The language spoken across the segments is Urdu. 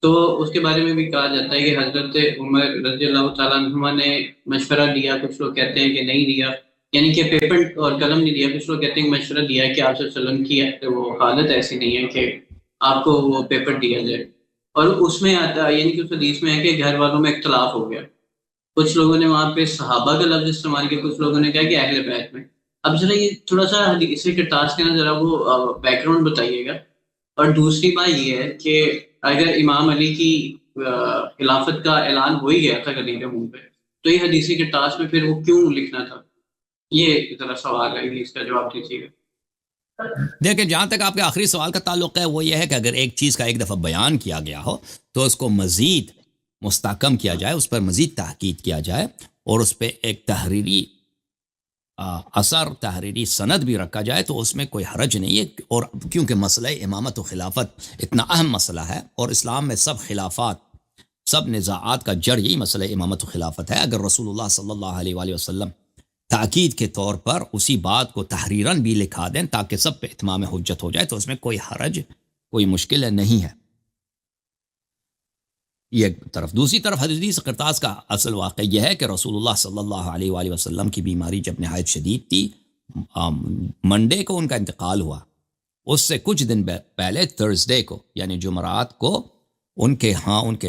تو اس کے بارے میں بھی کہا جاتا ہے کہ حضرت عمر رضی اللہ تعالیٰ عنہما نے مشورہ دیا، کچھ لوگ کہتے ہیں کہ نہیں دیا، یعنی کہ پیپر اور قلم نہیں دیا، کچھ لوگ کہتے ہیں کہ مشورہ دیا کہ آپ صلی اللہ علیہ وسلم کی وہ حالت ایسی نہیں ہے کہ آپ کو وہ پیپر دیا جائے۔ اور اس میں آتا یعنی کہ اس حدیث میں ہے کہ گھر والوں میں اختلاف ہو گیا، کچھ لوگوں نے وہاں پہ صحابہ کا لفظ استعمال کیا، کچھ لوگوں نے کہا کہ اہل بیت میں۔ اب ذرا یہ تھوڑا سا حدیث کے ٹاسک ہے نا، ذرا وہ بیک گراؤنڈ بتائیے گا۔ اور دوسری بات یہ ہے کہ اگر امام علی کی خلافت کا اعلان ہو ہی گیا تھا گلی کے منہ پہ، تو یہ حدیثی کے ٹاسک میں پھر وہ کیوں لکھنا تھا؟ یہ ذرا سوال ہے، اس کا جواب دیجیے گا۔ دیکھیں، جہاں تک آپ کے آخری سوال کا تعلق ہے وہ یہ ہے کہ اگر ایک چیز کا ایک دفعہ بیان کیا گیا ہو تو اس کو مزید مستحکم کیا جائے، اس پر مزید تحقیق کیا جائے اور اس پہ ایک تحریری اثر، تحریری سند بھی رکھا جائے تو اس میں کوئی حرج نہیں ہے۔ اور کیونکہ مسئلہ امامت و خلافت اتنا اہم مسئلہ ہے اور اسلام میں سب خلافات، سب نزاعات کا جڑ یہی مسئلہ امامت و خلافت ہے، اگر رسول اللہ صلی اللہ علیہ وآلہ وسلم تاکید کے طور پر اسی بات کو تحریراً بھی لکھا دیں تاکہ سب پہ اتمام حجت ہو جائے تو اس میں کوئی حرج، کوئی مشکل نہیں ہے۔ یہ ایک طرف۔ دوسری طرف حدیث قرطاس کا اصل واقعہ یہ ہے کہ رسول اللہ صلی اللہ علیہ وآلہ وسلم کی بیماری جب نہایت شدید تھی، منڈے کو ان کا انتقال ہوا، اس سے کچھ دن پہلے تھرسڈے کو یعنی جمعرات کو ان کے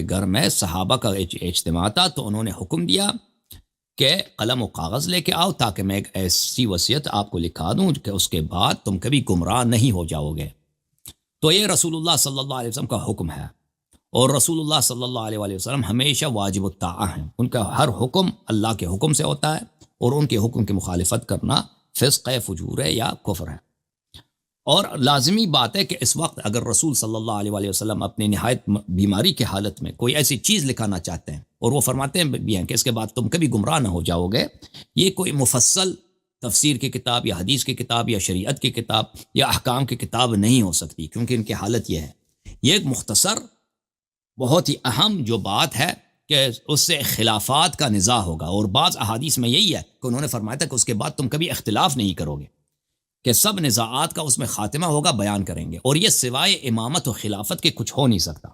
گھر میں صحابہ کا اجتماع تھا، تو انہوں نے حکم دیا کہ قلم و کاغذ لے کے آؤ تاکہ میں ایک ایسی وصیت آپ کو لکھا دوں کہ اس کے بعد تم کبھی گمراہ نہیں ہو جاؤ گے۔ تو یہ رسول اللہ صلی اللہ علیہ وسلم کا حکم ہے، اور رسول اللہ صلی اللہ علیہ وآلہ وسلم ہمیشہ واجب الطاعہ ہیں، ان کا ہر حکم اللہ کے حکم سے ہوتا ہے، اور ان کے حکم کی مخالفت کرنا فسق ہے، فجور ہے یا کفر ہے۔ اور لازمی بات ہے کہ اس وقت اگر رسول صلی اللہ علیہ وآلہ وسلم اپنی نہایت بیماری کی حالت میں کوئی ایسی چیز لکھانا چاہتے ہیں اور وہ فرماتے ہیں بھی ہیں کہ اس کے بعد تم کبھی گمراہ نہ ہو جاؤ گے، یہ کوئی مفصل تفسیر کی کتاب یا حدیث کی کتاب یا شریعت کی کتاب یا احکام کی کتاب نہیں ہو سکتی، کیونکہ ان کی حالت یہ ہے۔ یہ ایک مختصر بہت ہی اہم جو بات ہے کہ اس سے خلافات کا نزاع ہوگا، اور بعض احادیث میں یہی ہے کہ انہوں نے فرمایا تھا کہ اس کے بعد تم کبھی اختلاف نہیں کرو گے، کہ سب نزاعات کا اس میں خاتمہ ہوگا، بیان کریں گے، اور یہ سوائے امامت و خلافت کے کچھ ہو نہیں سکتا،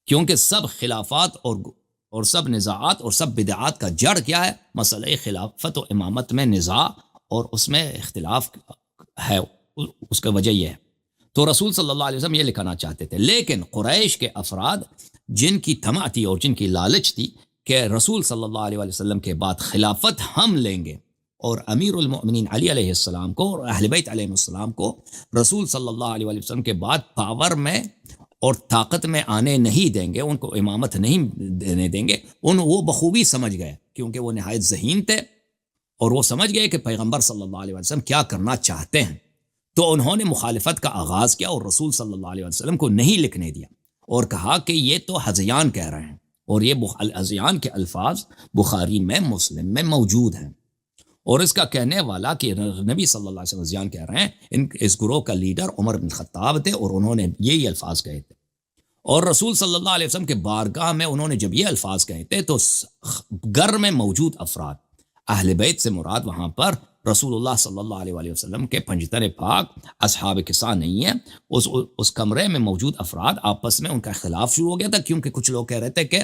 کیونکہ سب خلافات اور سب نزاعات اور سب بدعات کا جڑ کیا ہے؟ مسئلہ خلافت و امامت میں نزاع اور اس میں اختلاف ہے، اس کا وجہ یہ ہے۔ تو رسول صلی اللہ علیہ وسلم یہ لکھانا چاہتے تھے، لیکن قریش کے افراد جن کی طمع تھی اور جن کی لالچ تھی کہ رسول صلی اللہ علیہ وسلم کے بعد خلافت ہم لیں گے، اور امیر المؤمنین علی علیہ السلام کو اور اہل بیت علیہ السلام کو رسول صلی اللہ علیہ وسلم کے بعد پاور میں اور طاقت میں آنے نہیں دیں گے، ان کو امامت نہیں دینے دیں گے، وہ بخوبی سمجھ گئے، کیونکہ وہ نہایت ذہین تھے اور وہ سمجھ گئے کہ پیغمبر صلی اللہ علیہ وسلم کیا کرنا چاہتے ہیں، تو انہوں نے مخالفت کا آغاز کیا اور رسول صلی اللہ علیہ وسلم کو نہیں لکھنے دیا، اور کہا کہ یہ تو ہذیان کہہ رہے ہیں، اور یہ ہذیان کے الفاظ بخاری میں، مسلم میں موجود ہیں، اور اس کا کہنے والا کہ نبی صلی اللہ علیہ وسلم کہہ رہے ہیں، اس گروہ کا لیڈر عمر بن خطاب تھے، اور انہوں نے یہی الفاظ کہے تھے، اور رسول صلی اللہ علیہ وسلم کے بارگاہ میں انہوں نے جب یہ الفاظ کہے تھے تو گھر میں موجود افراد، اہل بیت سے مراد وہاں پر رسول اللہ صلی اللہ علیہ وآلہ وسلم کے پنجتن پاک اصحاب کسا نہیں ہے، اس کمرے میں موجود افراد آپس میں ان کا اختلاف شروع ہو گیا تھا، کیونکہ کچھ لوگ کہہ رہے تھے کہ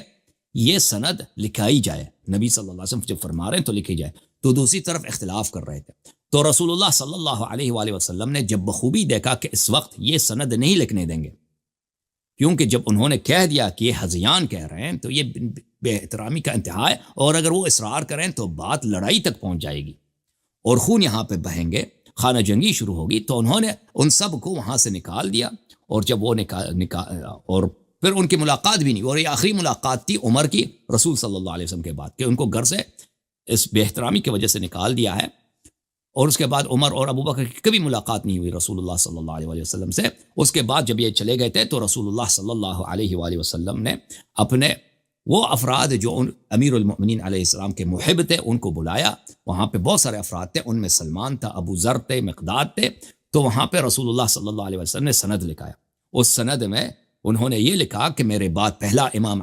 یہ سند لکھائی جائے، نبی صلی اللہ علیہ وسلم جب فرما رہے ہیں تو لکھی جائے، تو دوسری طرف اختلاف کر رہے تھے، تو رسول اللہ صلی اللہ علیہ وآلہ وسلم نے جب بخوبی دیکھا کہ اس وقت یہ سند نہیں لکھنے دیں گے، کیونکہ جب انہوں نے کہہ دیا کہ یہ ہذیان کہہ رہے ہیں تو یہ بے احترامی کا انتہا ہے، اور اگر وہ اصرار کریں تو بات لڑائی تک پہنچ جائے گی اور خون یہاں پہ بہیں گے، خانہ جنگی شروع ہوگی، تو انہوں نے ان سب کو وہاں سے نکال دیا، اور جب وہ اور پھر ان کی ملاقات بھی نہیں، اور یہ آخری ملاقات تھی عمر کی رسول صلی اللہ علیہ وسلم کے بعد، کہ ان کو گھر سے اس بے احترامی کی وجہ سے نکال دیا ہے، اور اس کے بعد عمر اور ابو بکر کی کبھی ملاقات نہیں ہوئی رسول اللہ صلی اللہ علیہ وسلم سے۔ اس کے بعد جب یہ چلے گئے تھے تو رسول اللہ صلی اللہ علیہ وآلہ وسلم نے اپنے وہ افراد جو امیر المؤمنین علیہ السلام کے محب تھے ان کو بلایا، وہاں پہ بہت سارے افراد تھے، ان میں سلمان تھا، ابو ذر تھے، مقداد تھے، تو وہاں پہ رسول اللہ صلی اللہ علیہ وسلم نے سند لکھایا، اس سند میں انہوں نے یہ لکھا کہ میرے بعد پہلا امام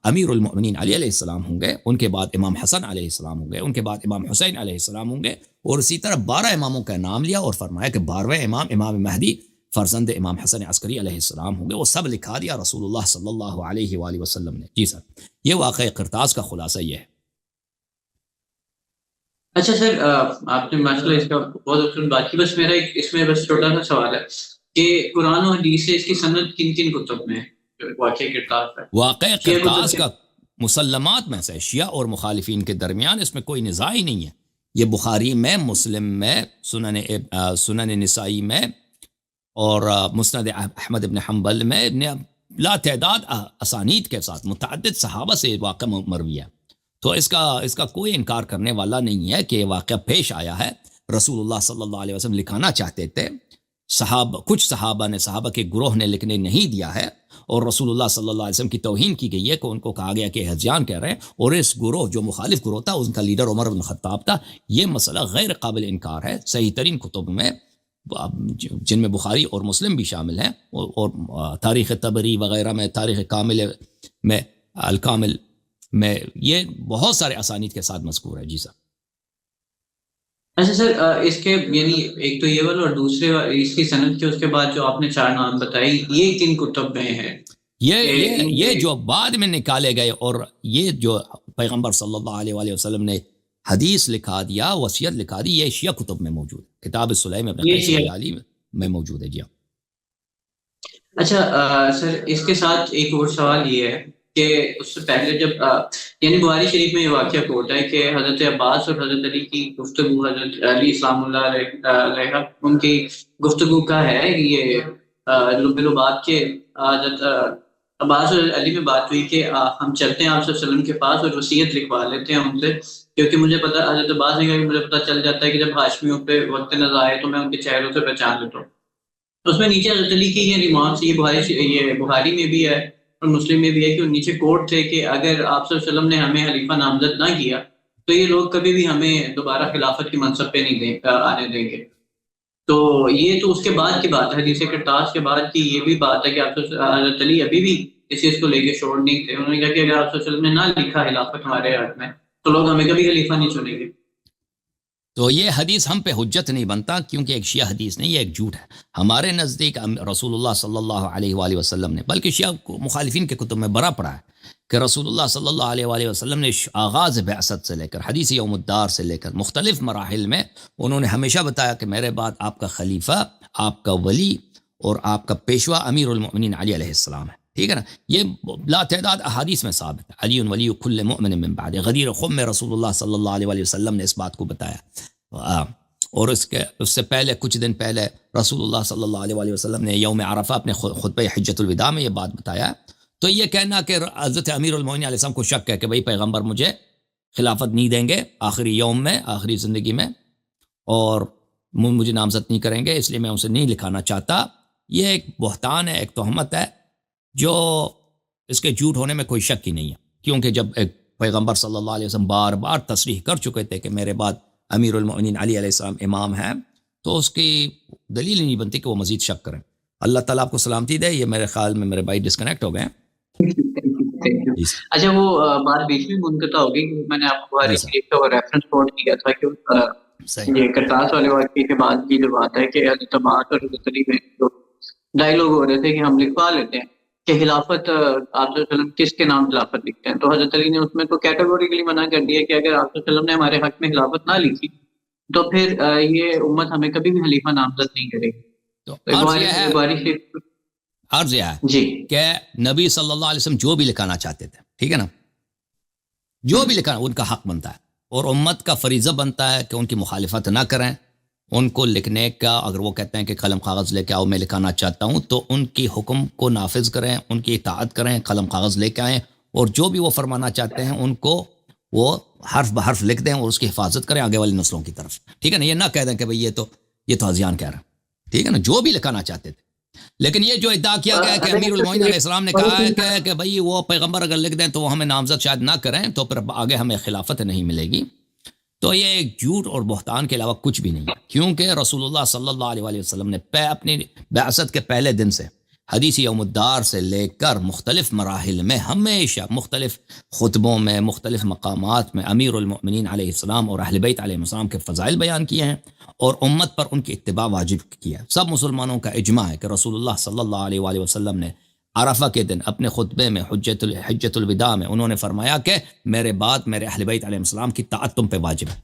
امیر المؤمنین علی علیہ السلام ہوں گے، ان کے بعد امام حسن علیہ السلام ہوں گے، ان کے بعد امام حسین علیہ السلام ہوں گے، اور اسی طرح 12 اماموں کا نام لیا اور فرمایا کہ 12ویں امام مہدی فرزند امام حسن عسکری علیہ السلام ہوں گے، وہ سب لکھا دیا رسول اللہ صلی اللہ علیہ وآلہ وسلم نے. جی سر، یہ واقعہ قرطاس کا خلاصہ یہ ہے. اچھا سر، آپ نے ماشاء اللہ اس کا بہت اچھی بات کی. بس میرا ایک اس میں بس چھوٹا سا سوال ہے کہ قرآن و حدیث سے اس کی سند کن کن کتب میں ہے واقعہ قرطاس ہے؟ واقعہ قرطاس کا مسلمات میں سے شیعہ اور مخالفین کے درمیان اس میں کوئی نزاع ہی نہیں ہے. یہ بخاری میں، مسلم میں، سنن نسائی میں، اور مسند احمد ابن حنبل میں لا تعداد اسانید کے ساتھ متعدد صحابہ سے واقعہ مروی ہے. تو اس کا کوئی انکار کرنے والا نہیں ہے کہ یہ واقعہ پیش آیا ہے. رسول اللہ صلی اللہ علیہ وسلم لکھانا چاہتے تھے، کچھ صحابہ کے گروہ نے لکھنے نہیں دیا ہے، اور رسول اللہ صلی اللہ علیہ وسلم کی توہین کی گئی ہے کہ ان کو کہا گیا کہ ہذیان کہہ رہے ہیں. اور اس گروہ جو مخالف گروہ تھا ان کا لیڈر عمر بن خطاب تھا. یہ مسئلہ غیر قابل انکار ہے. صحیح ترین کتب میں جن میں بخاری اور مسلم بھی شامل ہیں، اور تاریخ طبری وغیرہ میں، تاریخ کامل میں، الکامل میں، یہ بہت سارے اسانید کے ساتھ مذکور ہے. جی سر. اچھا سر، اس کے یعنی ایک تو یہ والا اور دوسرے اس کی سند کے اس کے بعد جو آپ نے 4 نام بتائی، یہ کن کتب میں ہے؟ یہ جو بعد میں نکالے گئے، اور یہ جو پیغمبر صلی اللہ علیہ وآلہ وسلم نے حدیث لکھا دیا، وصیت لکھا دی، یہ شیعہ کتب میں موجود ہے. کتاب سلیم ابن قیس الہلالی میں موجود ہے. جی. اچھا سر، اس کے ساتھ ایک اور سوال یہ ہے کہ اس سے پہلے جب یعنی بخاری شریف میں یہ واقعہ کوٹ ہے کہ حضرت عباس اور حضرت علی کی گفتگو، حضرت علی اسلام اللہ علیہ ان کی گفتگو کا ہے یہ بات کے حضرت عباس اور علی میں بات ہوئی کہ ہم چلتے ہیں آپ صلی اللہ علیہ وسلم کے پاس اور وصیت لکھوا لیتے ہیں ان سے، کیونکہ مجھے پتا، حضرت عباس نے کہا کہ مجھے پتا چل جاتا ہے کہ جب ہاشمیوں پہ وقت نظر آئے تو میں ان کے چہروں سے پہچان لیتا ہوں. اس میں نیچے حضرت علی کی یہ ریمارکس، یہ بخاری میں بھی ہے اور مسلم میں بھی ہے کہ نیچے کوٹ تھے کہ اگر آپ صلی اللہ علیہ وسلم نے ہمیں خلیفہ نامزد نہ کیا تو یہ لوگ کبھی بھی ہمیں دوبارہ خلافت کی منصب پہ نہیں آنے دیں گے. تو یہ تو اس کے بعد کی بات ہے، حدیث قرطاس کے بعد کی یہ بھی بات ہے کہ آپ حضرت علی ابھی بھی اس چیز کو لے کے شور نہیں تھے. انہوں نے کہا کہ اگر آپ صلی اللہ علیہ وسلم نے نہ لکھا خلافت ہمارے حق میں تو لوگ ہمیں کبھی خلیفہ نہیں چنیں گے. تو یہ حدیث ہم پہ حجت نہیں بنتا، کیونکہ ایک شیعہ حدیث نہیں، یہ ایک جھوٹ ہے. ہمارے نزدیک رسول اللہ صلی اللہ علیہ وآلہ وسلم نے، بلکہ شیعہ مخالفین کے کتب میں بڑا پڑا ہے کہ رسول اللہ صلی اللہ علیہ وآلہ وسلم نے آغاز بعثت سے لے کر حدیث یوم الدار سے لے کر مختلف مراحل میں انہوں نے ہمیشہ بتایا کہ میرے بعد آپ کا خلیفہ، آپ کا ولی اور آپ کا پیشوا امیر المؤمنین علی علیہ السلام ہے. ٹھیک ہے نا. یہ لا تعداد احادیث میں ثابت ہے. علی ولی کل مؤمن من بعد. غدیر خم میں رسول اللہ صلی اللہ علیہ وآلہ وسلم نے اس بات کو بتایا. اور اس سے پہلے کچھ دن پہلے رسول اللہ صلی اللہ علیہ وآلہ وسلم نے یوم عرفہ اپنے خطبہ حجۃ الوداع میں یہ بات بتایا. تو یہ کہنا کہ حضرت امیر المؤمنین علیہ السلام کو شک ہے کہ بھئی پیغمبر مجھے خلافت نہیں دیں گے آخری یوم میں، آخری زندگی میں، اور مجھے نامزد نہیں کریں گے، اس لیے میں اسے نہیں لکھانا چاہتا. یہ ایک بہتان ہے، ایک تہمت ہے جو اس کے جھوٹ ہونے میں کوئی شک ہی نہیں ہے. کیونکہ جب ایک پیغمبر صلی اللہ علیہ وسلم بار بار تصریح کر چکے تھے کہ میرے بعد امیر المؤمنین علی علیہ السلام امام ہیں، تو اس کی دلیل ہی نہیں بنتی کہ وہ مزید شک کریں. اللہ تعالیٰ آپ کو سلامتی دے. یہ میرے خیال میں میرے بھائی ڈسکنیکٹ ہو گئے ہیں. اچھا، وہ بات بیچ میں منقطع ہو گئی. میں نے آپ کو بخاری شریف کا ریفرنس کوٹ کیا تھا کہ یہ قرطاس والے واقعے کے بعد کی جو بات ہے کہ حضرت عباس اور حضرت علی میں جو ڈائیلاگ ہو رہے تھے کہ ہم لکھوا لیتے ہیں کہ خلافت آپ صلی اللہ علیہ وسلم کس کے نام خلافت لکھتے ہیں، تو حضرت علی نے اس میں تو کیٹیگوریکلی منع کر دیا کہ اگر آپ صلی اللہ علیہ وسلم نے ہمارے حق میں خلافت نہ لکھی تو پھر یہ امت ہمیں کبھی بھی خلیفہ نامزد نہیں کرے گی. تو عرض یہ ہے جی کہ نبی صلی اللہ علیہ وسلم جو بھی لکھانا چاہتے تھے، ٹھیک ہے نا، جو بھی لکھانا ان کا حق بنتا ہے، اور امت کا فریضہ بنتا ہے کہ ان کی مخالفت نہ کریں. ان کو لکھنے کا، اگر وہ کہتے ہیں کہ قلم کاغذ لے کے آؤ میں لکھانا چاہتا ہوں، تو ان کی حکم کو نافذ کریں، ان کی اطاعت کریں، قلم کاغذ لے کے آئیں، اور جو بھی وہ فرمانا چاہتے ہیں ان کو وہ حرف بحرف لکھ دیں اور اس کی حفاظت کریں آگے والی نسلوں کی طرف. ٹھیک ہے نا. یہ نہ کہہ دیں کہ بھئی یہ تو ہذیان کہہ رہا ہے. ٹھیک ہے نا. جو بھی لکھانا چاہتے تھے. لیکن یہ جو ادعا کیا گیا کہ امیر المومنین علیہ السلام نے کہا ہے کہ بھئی وہ پیغمبر اگر لکھ دیں تو وہ ہمیں نامزد شاید نہ کریں تو پھر آگے ہمیں خلافت نہیں ملے گی، تو یہ ایک جھوٹ اور بہتان کے علاوہ کچھ بھی نہیں ہے. کیونکہ رسول اللہ صلی اللہ علیہ وسلم نے اپنی بعثت کے پہلے دن سے حدیث یوم الدار سے لے کر مختلف مراحل میں ہمیشہ مختلف خطبوں میں مختلف مقامات میں امیر المؤمنین علیہ السلام اور اہل بیت علیہ السلام کے فضائل بیان کیے ہیں اور امت پر ان کی اتباع واجب کیا ہے۔ سب مسلمانوں کا اجماع ہے کہ رسول اللہ صلی اللہ علیہ وآلہ وسلم نے عرفہ کے دن اپنے خطبے میں حجۃ الوداع میں انہوں نے فرمایا کہ میرے بعد میرے اہل بیت علیہ السلام کی طاعت تم پہ واجب ہے،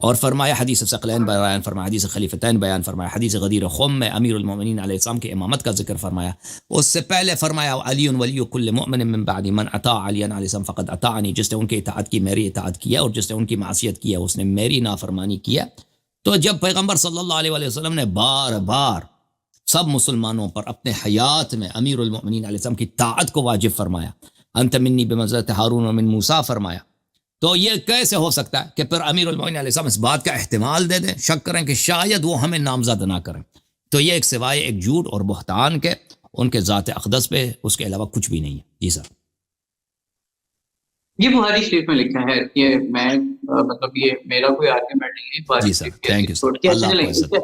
اور فرمایا حدیث ثقلین بیان فرمایا، حدیث خلیفتین بیان فرمایا، حدیث غدیر خم میں امیر المؤمنین علیہ السلام کی امامت کا ذکر فرمایا، اس سے پہلے فرمایا علی ولی کل مؤمن من بعد من اطاع علی علیہ السلام فقد اطاعنی، جس نے ان کی اطاعت کی میری اطاعت کیا، اور جس نے ان کی معصیت کیا اس نے میری نافرمانی کیا۔ تو جب پیغمبر صلی اللہ علیہ وآلہ وسلم نے بار بار سب مسلمانوں پر اپنے حیات میں امیر المؤمنین علیہ السلام کی طاعت کو واجب فرمایا، انت منی بمنزلۃ ہارون ومن موسیٰ فرمایا، تو یہ کیسے ہو سکتا ہے کہ پھر امیر المؤمنین علیہ السلام اس بات کا احتمال دے دیں، شک کریں کہ شاید وہ ہمیں نامزد نہ کریں؟ تو یہ ایک سوائے ایک جھوٹ اور بہتان کے ان کے ذات اقدس پہ اس کے علاوہ کچھ بھی نہیں ہے۔ جی سر، یہ بخاری شریف میں لکھا ہے، یہ میں مطلب یہ میرا کوئی آرگیومنٹ نہیں ہے، جی سر، تھینک یو سر، اللہ آپ کو عزت۔